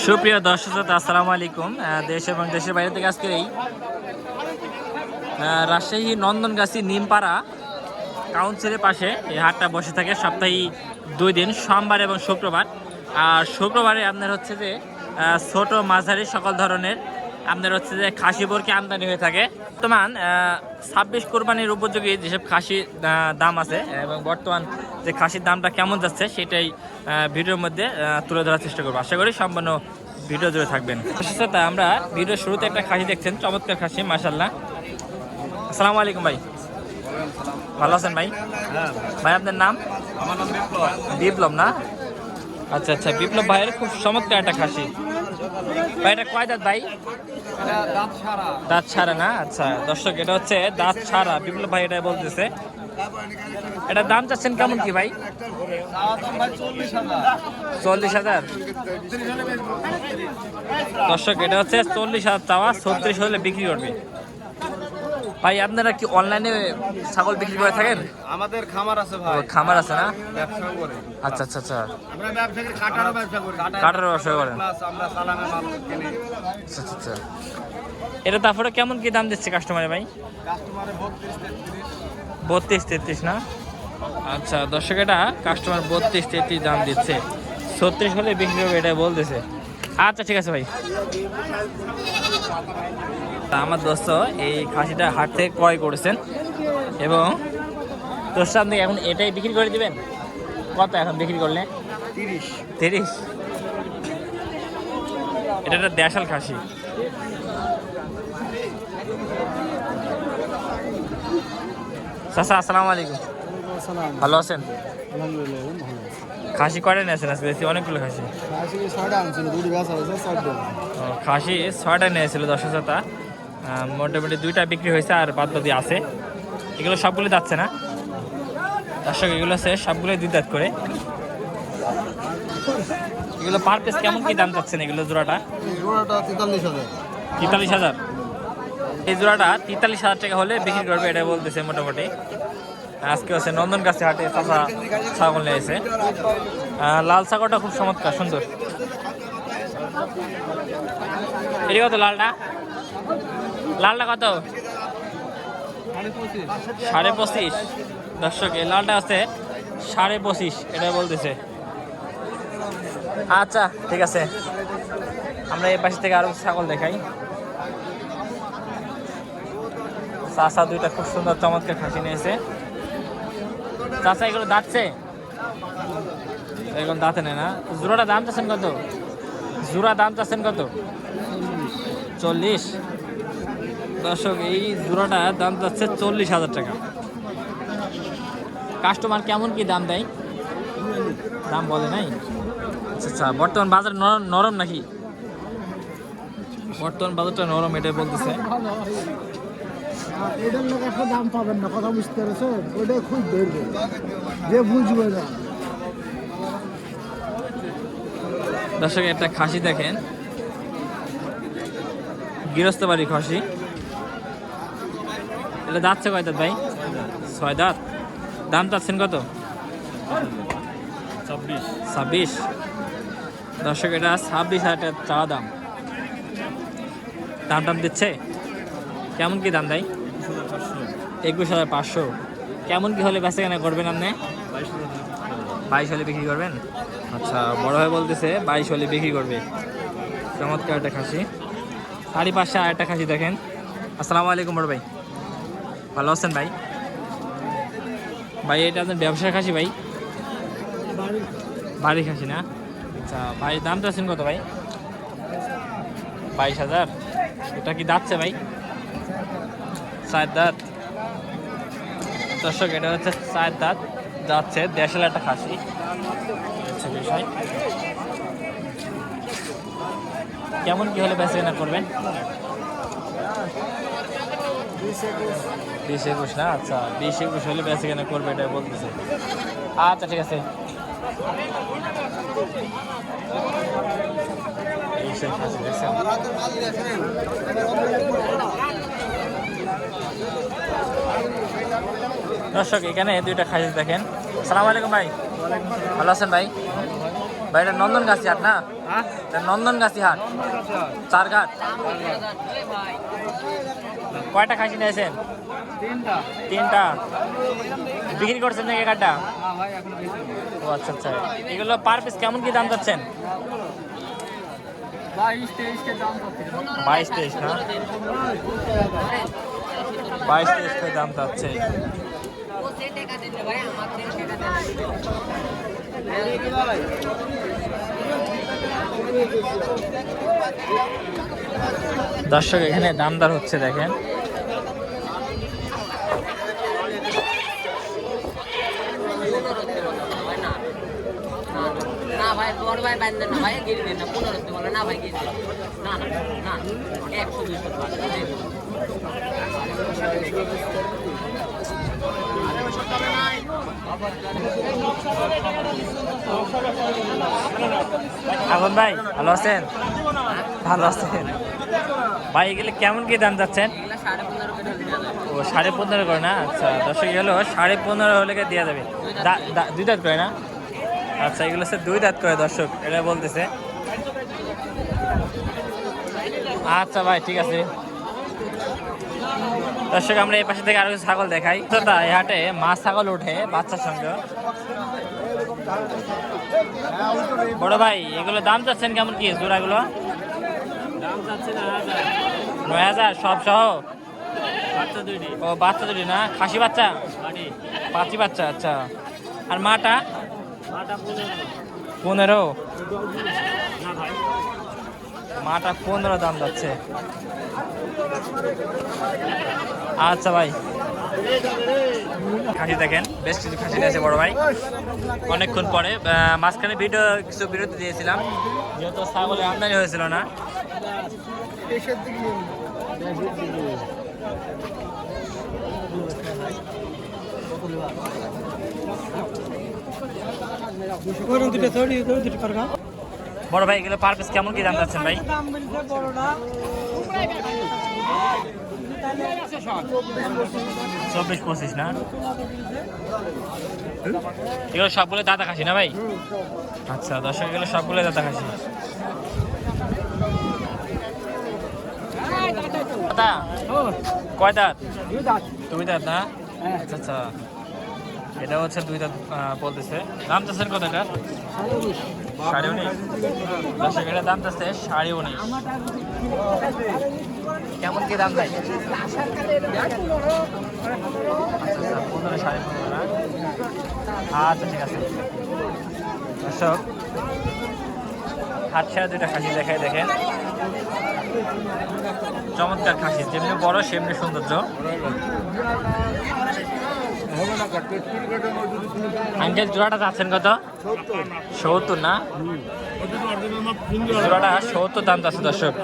সুপ্রিয় দর্শক শ্রোতা, আসসালামু আলাইকুম। দেশ এবং দেশের বাইরে থেকে আজকে এই রাজশাহী নন্দনগাছি নিমপাড়া কাউন্সিলের পাশে এই হাটটা বসে থাকে সপ্তাহে 2 দিন, সোমবার এবং শুক্রবার। আর শুক্রবারে আপনার হচ্ছে যে ছোট মাঝারি সকল ধরনের আপনার হচ্ছে যে খাসি বরকি আমদানি হয়ে থাকে। বর্তমান 26 কোরবানির উপযোগী যেসব খাসি দাম আছে এবং বর্তমান যে খাসির দামটা কেমন যাচ্ছে সেটাই ভিডিওর মধ্যে তুলে ধরার চেষ্টা করবো। আশা করি সম্পূর্ণ ভিডিও জুড়ে থাকবেন। তা আমরা ভিডিওর শুরুতে একটা খাসি দেখছেন, চমৎকার খাসি মাশাআল্লাহ। আসসালামু আলাইকুম ভাই, ভালো আছেন ভাই? ভাই আপনার নাম? আমার নাম বিপ্লব না? আচ্ছা আচ্ছা, বিপ্লব ভাইয়ের খুব চমৎকার একটা খাসি। ভাই এটা কয় দাঁত ভাই? দাঁত ছাড়া না? আচ্ছা দর্শক, এটা হচ্ছে দাঁত ছাড়া। বিপ্লব ভাই এটা বলতেছে। এটা দাম চাচ্ছেন কেমন কি ভাই? 40,000। দর্শক, এটা হচ্ছে 40,000 চাওয়া, 36 হলে বিক্রি করবে। ভাই আপনারা কি অনলাইনে ছাগল বিক্রি করে থাকেন? আমাদের খামার আছে ভাই। খামার আছে না? ব্যবসা করে। আচ্ছা আচ্ছা আচ্ছা, আমরা ব্যবসা করি, কাটারও ব্যবসা করি। কাটারও ব্যবসা করেন? প্লাস আমরা সালামে মাল কিনি। আচ্ছা আচ্ছা, এটা তারপরে কেমন কি দাম দিচ্ছে কাস্টমারে ভাই? কাস্টমারে 32-33। 32-33 না? আচ্ছা দর্শক, এটা কাস্টমার 32-33 দাম দিচ্ছে, 36 হলে বিক্রি হবে এটা বলতেছে। আচ্ছা ঠিক আছে ভাই। আমার দোস্ত এই খাসিটা হাট থেকে ক্রয় করেছেন এবং দোস্ত আপনি এখন এটাই বিক্রি করে দিবেন? কত এখন বিক্রি করলে? 30। এটা একটা দেশাল খাসি। চাচা আসসালামু আলাইকুম, ভালো আছেন? খাসি কয়টা নিয়েছেন আজকে? দেখছি অনেকগুলো খাসি। খাসি 6টা নিয়েছিল 10,000। মোটামুটি 2টা বিক্রি হয়েছে আর বাদ বাকি আছে। এগুলো সবগুলো যাচ্ছে না দর্শক, এগুলো আছে সবগুলো 2 দাঁত করে। এগুলো পার পিস কেমন কি দাম চাচ্ছেন এগুলো জোড়াটা? 43,000। এই জোড়াটা 43,000 টাকা হলে বিক্রি করবে এটা বলতেছে মোটামুটি। আজকে হচ্ছে নন্দনগাছি হাটে চাচা ছাগল নিয়েছে। লাল ছাগলটা খুব চমৎকার সুন্দর। এটি কত লালটা? লালটা কত? 25.5। দর্শক, এই লালটা আছে 25.5 এটা বলতেছে। আচ্ছা ঠিক আছে, আমরা এই পাশে থেকে আরো ছাগল দেখাই। চাচা 2টা খুব সুন্দর চমৎকার খাসি নিয়েছে। চাচা এগুলো দাঁতছে? এগুলো দাঁতে নেই না? জোড়াটা দাম চাচ্ছেন কত? জোড়া দাম চাচ্ছেন কত? 40। দর্শক, এই জোড়াটা দাম যাচ্ছে 40,000 টাকা। কাস্টমার কেমন কি দাম দেয়? দাম বলে নাই? আচ্ছা আচ্ছা, বর্তমান বাজার নরম নাকি? বর্তমান বাজারটা নরম এটাই বলতেছে। এটার লোক একটা দাম পাবেন না, কথা বুঝতে পেরেছেন? ওইটাই খুব ধরবে, যে বুঝবে না। দর্শক, একটা খাসি দেখেন, গৃহস্থ বাড়ি খাসি। এটা যাচ্ছে কয় দাঁত ভাই? 6 দাঁত। দাম চাচ্ছেন কত? 26। দর্শক, এটা 26,000 টাকা চাওয়া দাম। দাম দিচ্ছে কেমন কি দাম দেয়? 21,500। কেমন কি হলে বেচা কেনা করবেন আপনি? 22 হলে বিক্রি করবেন? আচ্ছা, বড় ভাই বলতেছে 22 হলে বিক্রি করবে। চমৎকার একটা খাসি। তারই পাশে আর একটা খাসি দেখেন। আসসালামু আলাইকুম বড় ভাই, ভালো আছেন ভাই? ভাই এটা আপনার ব্যবসার খাসি ভাই? বাড়ি খাসি না? আচ্ছা ভাই, দাম চাচ্ছেন কত ভাই? 22,000। এটা কি দাঁতছে ভাই? 4 দাঁত। দর্শক, এটা হচ্ছে 4 দাঁত যাচ্ছে, দেশাল একটা খাসি। আচ্ছা বিষয় কেমন কি হলে বেচা কেনা করবেন? 20-21 না? আচ্ছা 20-21 হলে বেচা কেনা করবে এটা বলতেছে। আচ্ছা ঠিক আছে। দর্শক, এখানে 2টা খাসি দেখেন। আসসালামু আলাইকুম ভাই, ভালো আছেন ভাই? ভাই এটা নন্দনগাছি হাট না? হ্যাঁ এটা নন্দনগাছি হাট, চারঘাট। কয়টা খাসি নিয়েছেন? তিনটা। তিনটা। বিক্রি করছেন নাকি কাঠটা? হ্যাঁ ভাই এখন ও আচ্ছা আচ্ছা। এগুলো পার পিস কেমন কি দাম যাচ্ছেন? 22-23 দাম করতে 22-23 না? 22-23 করে দাম যাচ্ছে। দর্শক এখানে দামদার হচ্ছে দেখেন। না ভাই বড় ভাই বান্ধে না ভাই গিয়ে দেন না 15 বলে না ভাই গিয়ে দেন না না না 120 এখন ভাই ভালো আছেন? ভালো আছেন ভাই। এগুলো কেমন কি দাম যাচ্ছেন? ও 15.5 করে না? আচ্ছা দর্শক হলো 15.5 হলে দেওয়া যাবে। দুই দাঁত করে না? আচ্ছা এগুলো হচ্ছে দুই দাঁত করে দর্শক, এটা বলতেছে। আচ্ছা ভাই ঠিক আছে। দর্শক আমরা এই পাশে থেকে আরো কিছু ছাগল দেখাই। দাদা এই হাটে মাছ ছাগল উঠে বাচ্চার সঙ্গে। বড় ভাই এগুলো দাম চাচ্ছেন কেমন কি জোড়াগুলো? 9,000 সব সহ? ও বাচ্চা দুটি না? খাসি বাচ্চা? পাঁচি বাচ্চা। আচ্ছা আর মাটা? 15। মাটা 15 দাম যাচ্ছে। আচ্ছা ভাই খাসি দেখেন, বেশ কিছু খাসি দিয়েছে বড় ভাই অনেকক্ষণ পরে। মাঝখানে কিছু বিরতি দিয়েছিলাম যেহেতু ছাগলের আমদানি হয়েছিল না। বড় ভাই এগুলো পার পিস কেমন কি দাম যাচ্ছেন ভাই? 24-25 না? এগুলো সবগুলো দাদা খাসি না ভাই? আচ্ছা দর্শক এগুলো সবগুলো দাদা খাসি। দাদা কয় দাঁত? দুই দাঁত না? আচ্ছা আচ্ছা এটা হচ্ছে দুই দাঁত বলতেছে। দাম চাচ্ছেন কত এটা? 19.5। দর্শক এটার দাম চাচ্ছে 19.5। কেমন কি দাম দেয়? আচ্ছা 15 15.5 না? আচ্ছা ঠিক আছে। দর্শক হাত ছাড়া দুইটা খাসি দেখায় দেখেন, চমৎকার খাসি, যেমনি বড় সেমনি সৌন্দর্য। আঙ্কেল জোড়াটা চাচ্ছেন কত? 70 না? জোড়াটা 70 দাম আছে দর্শক।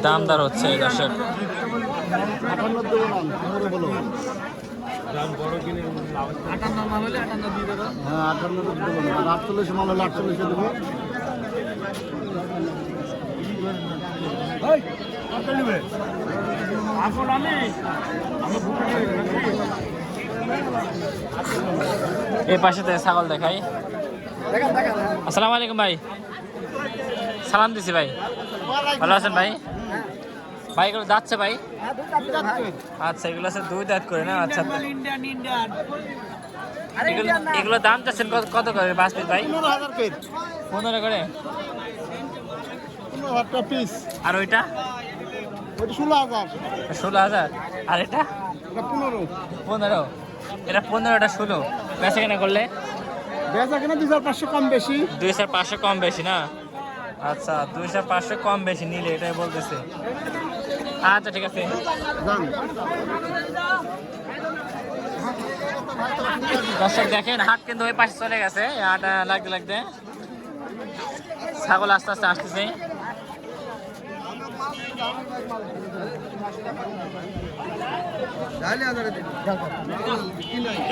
দামদার হচ্ছে দর্শক। হ্যাঁ 48 মাল হলে 48 দেবো। এই পাশে থেকে ছাগল দেখাই। আসসালামু আলাইকুম ভাই। সালাম দিছি ভাই। ভালো আছেন ভাই? ভাই এগুলো যাচ্ছে ভাই? আচ্ছা এগুলো আছে দুই দাঁত করে না? আচ্ছা এগুলো দাম চাচ্ছেন কত করে পাঁচ পিস ভাই? 15 করে। 15,000 পিস। আর ওইটা? 16,000। 16,000। আর এটা? 15। এটা 15, এটা 16। বেচা কেনা করলে? বেচা কেনা 2,500 কম বেশি। 2,500 কম বেশি না? আচ্ছা 2,500 কম বেশি নিলে এটাই বলতেছে। আচ্ছা ঠিক আছে। দর্শক দেখেন হাট কিন্তু ওই পাশে চলে গেছে। হাট লাগতে লাগতে ছাগল আস্তে আস্তে আসতেছে।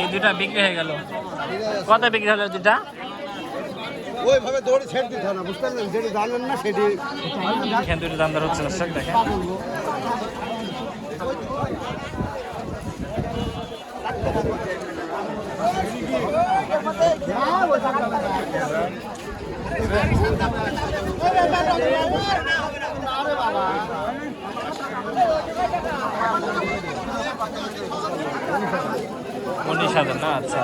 এই দুটা বিক্রি হয়ে গেল। কত বিক্রি হলো দুটা? ওইভাবে দৌড়ে ছেড়ে দিতে হয় না, বুঝতে পারলেন? যেটি জানেন না সেটি এখানে দুটো দাম দর হচ্ছে দর্শক দেখেন। উনিশ হাজার না? আচ্ছা,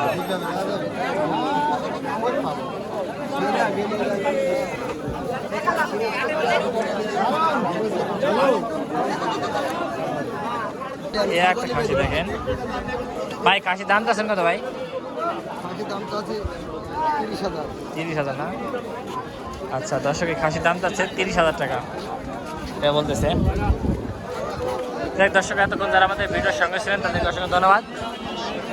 এ একটা খাসি দেখেন ভাই। খাসি দাম চাচ্ছেন কত ভাই? দামটা আছে 30,000। 30,000 না? আচ্ছা দর্শক, এই খাসির দাম চাচ্ছে 30,000 টাকা এটা বলতেছে। দেখ দর্শক, এতক্ষণ যারা আমাদের ভিডিওর সঙ্গে ছিলেন তাদেরকে অসংখ্য ধন্যবাদ।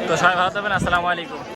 তো সবাই ভালো থাকবেন, আসসালামু আলাইকুম।